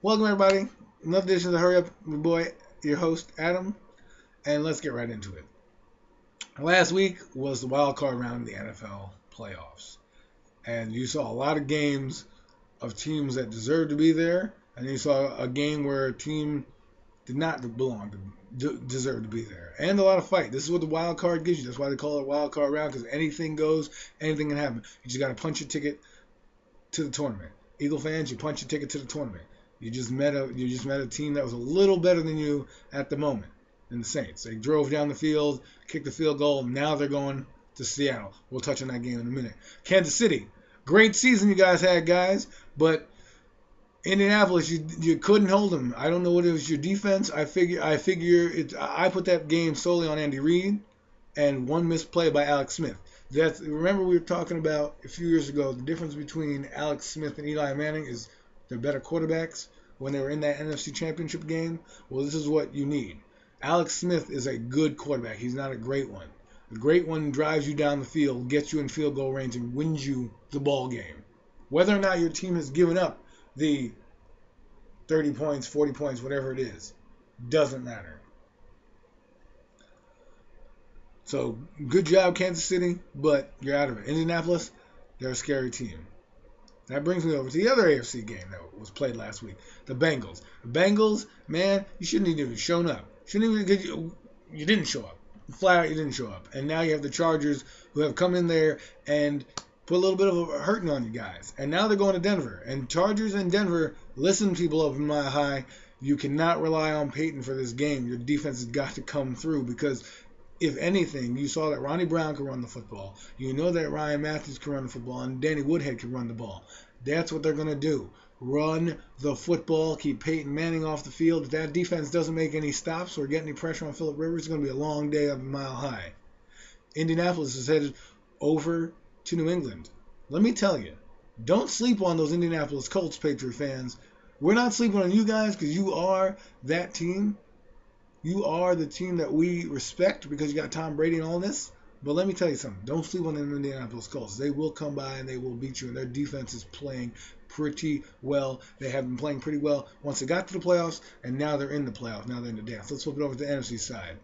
Welcome, everybody. Another edition of the Hurry Up, your boy, your host, Adam, and let's get right into it. Last week was the wild card round in the NFL playoffs, and you saw a lot of games of teams that deserved to be there, and you saw a game where a team did not belong to deserve to be there, and a lot of fight. This is what the wild card gives you. That's why they call it wild card round, because anything goes, anything can happen. You just got to punch your ticket to the tournament. Eagle fans, you punch your ticket to the tournament. You just met a team that was a little better than you at the moment in the Saints. They drove down the field, kicked the field goal. Now they're going to Seattle. We'll touch on that game in a minute. Kansas City, great season you guys had, guys, but Indianapolis, you couldn't hold them. I don't know what it was your defense. I put that game solely on Andy Reid and one missed play by Alex Smith. Remember we were talking about a few years ago the difference between Alex Smith and Eli Manning is they're better quarterbacks when they were in that NFC Championship game. Well, this is what you need. Alex Smith is a good quarterback. He's not a great one. A great one drives you down the field, gets you in field goal range, and wins you the ball game. Whether or not your team has given up the 30 points, 40 points, whatever it is, doesn't matter. So good job, Kansas City, but you're out of it. Indianapolis, they're a scary team. That brings me over to the other AFC game that was played last week. The Bengals. The Bengals, man, you shouldn't even have shown up. You didn't show up. Flat out, you didn't show up. And now you have the Chargers who have come in there and put a little bit of a hurting on you guys. And now they're going to Denver. And Chargers and Denver, listen, people up in Mile High, you cannot rely on Peyton for this game. Your defense has got to come through because if anything, you saw that Ronnie Brown could run the football. You know that Ryan Matthews can run the football and Danny Woodhead can run the ball. That's what they're going to do. Run the football, keep Peyton Manning off the field. If that defense doesn't make any stops or get any pressure on Phillip Rivers, it's going to be a long day up a Mile High. Indianapolis is headed over to New England. Let me tell you, don't sleep on those Indianapolis Colts, Patriot fans. We're not sleeping on you guys because you are that team. You are the team that we respect because you got Tom Brady and all this. But let me tell you something. Don't sleep on the Indianapolis Colts. They will come by and they will beat you. And their defense is playing pretty well. They have been playing pretty well once they got to the playoffs. And now they're in the playoffs. Now they're in the dance. Let's flip it over to the NFC side.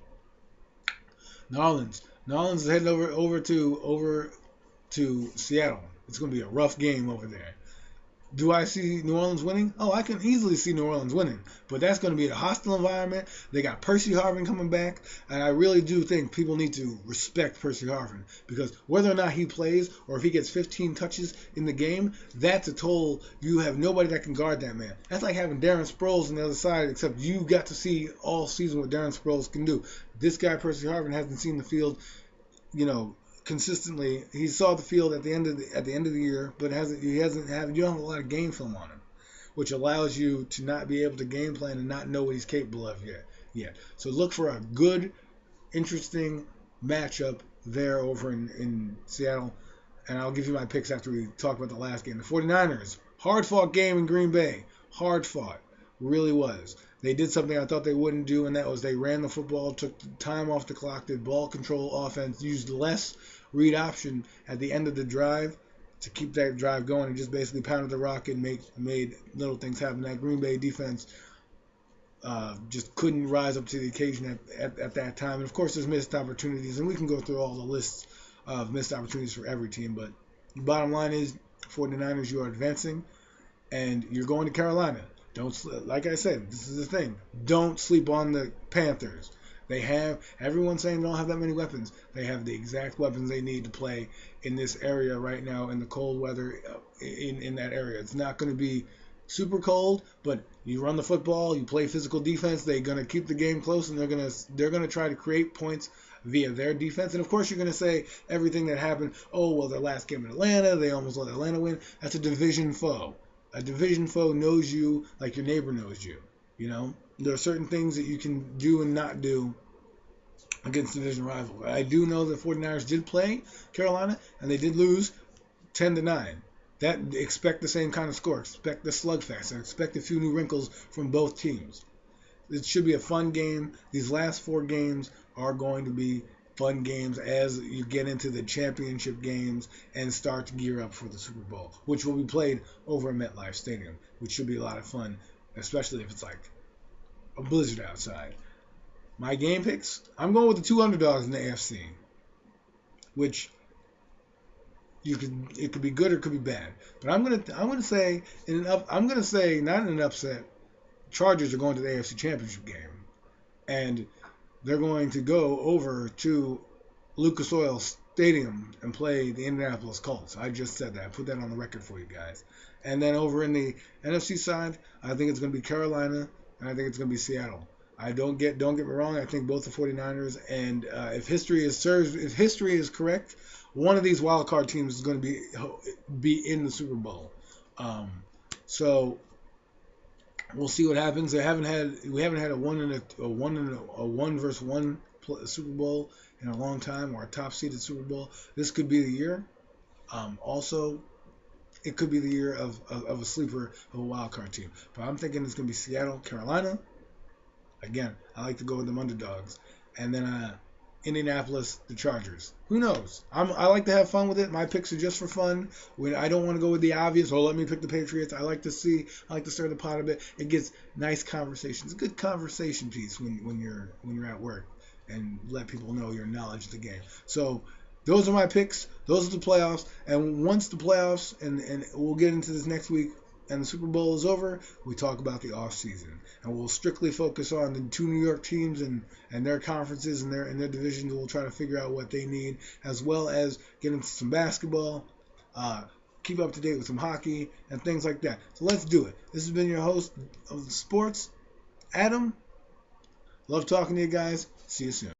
New Orleans. New Orleans is heading over to Seattle. It's going to be a rough game over there. Do I see New Orleans winning? Oh, I can easily see New Orleans winning. But that's going to be a hostile environment. They got Percy Harvin coming back. And I really do think people need to respect Percy Harvin. Because whether or not he plays or if he gets 15 touches in the game, that's a toll. You have nobody that can guard that man. That's like having Darren Sproles on the other side, except you got to see all season what Darren Sproles can do. This guy, Percy Harvin, hasn't seen the field, consistently. He saw the field at the end of the year, but you don't have a lot of game film on him, which allows you to not be able to game plan and not know what he's capable of yet. So look for a good, interesting matchup there over in Seattle, and I'll give you my picks after we talk about the last game. The 49ers, hard-fought game in Green Bay. Hard-fought. Really was. They did something I thought they wouldn't do, and that was they ran the football, took the time off the clock, did ball control offense, used less read option at the end of the drive to keep that drive going, and just basically pounded the rock and made little things happen. That Green Bay defense just couldn't rise up to the occasion at that time. And, of course, there's missed opportunities, and we can go through all the lists of missed opportunities for every team. But the bottom line is 49ers, you are advancing, and you're going to Carolina. Like I said, this is the thing. Don't sleep on the Panthers. Everyone's saying they don't have that many weapons. They have the exact weapons they need to play in this area right now in the cold weather in that area. It's not going to be super cold, but you run the football, you play physical defense. They're going to keep the game close, and they're going to try to create points via their defense. And of course, you're going to say everything that happened. Oh, well, their last game in Atlanta, they almost let Atlanta win. That's a division foe. A division foe knows you like your neighbor knows you. There are certain things that you can do and not do against division rivals. I do know the 49ers did play Carolina, and they did lose 10-9. Expect the same kind of score. Expect the slugfest. And expect a few new wrinkles from both teams. It should be a fun game. These last 4 games are going to be fun games as you get into the championship games and start to gear up for the Super Bowl, which will be played over at MetLife Stadium, which should be a lot of fun especially if it's like a blizzard outside. My game picks, I'm going with the two underdogs in the AFC, which it could be good or it could be bad. But I'm gonna say I'm gonna say not in an upset. Chargers are going to the AFC Championship game, and they're going to go over to Lucas Oil Stadium and play the Indianapolis Colts. I just said that. I put that on the record for you guys. And then over in the NFC side, I think it's going to be Carolina, and I think it's going to be Seattle. I don't get me wrong. I think both the 49ers, and if history is correct, one of these wild card teams is going to be in the Super Bowl. Um, so we'll see what happens. We haven't had a one versus one Super Bowl in a long time, or a top seeded Super Bowl. This could be the year. Also, it could be the year of a sleeper of a wild card team. But I'm thinking it's going to be Seattle, Carolina. Again, I like to go with them underdogs, and then Indianapolis, the Chargers. Who knows? I like to have fun with it. My picks are just for fun. When I don't want to go with the obvious, let me pick the Patriots. I like to stir the pot a bit. It gets nice conversations. A good conversation piece when you're at work, and let people know your knowledge of the game. So those are my picks. Those are the playoffs. And once the playoffs, and we'll get into this next week, and the Super Bowl is over, we talk about the off season, and we'll strictly focus on the two New York teams and their conferences and their divisions. We'll try to figure out what they need, as well as get into some basketball, keep up to date with some hockey and things like that. So let's do it. This has been your host of the sports, Adam. Love talking to you guys. See you soon.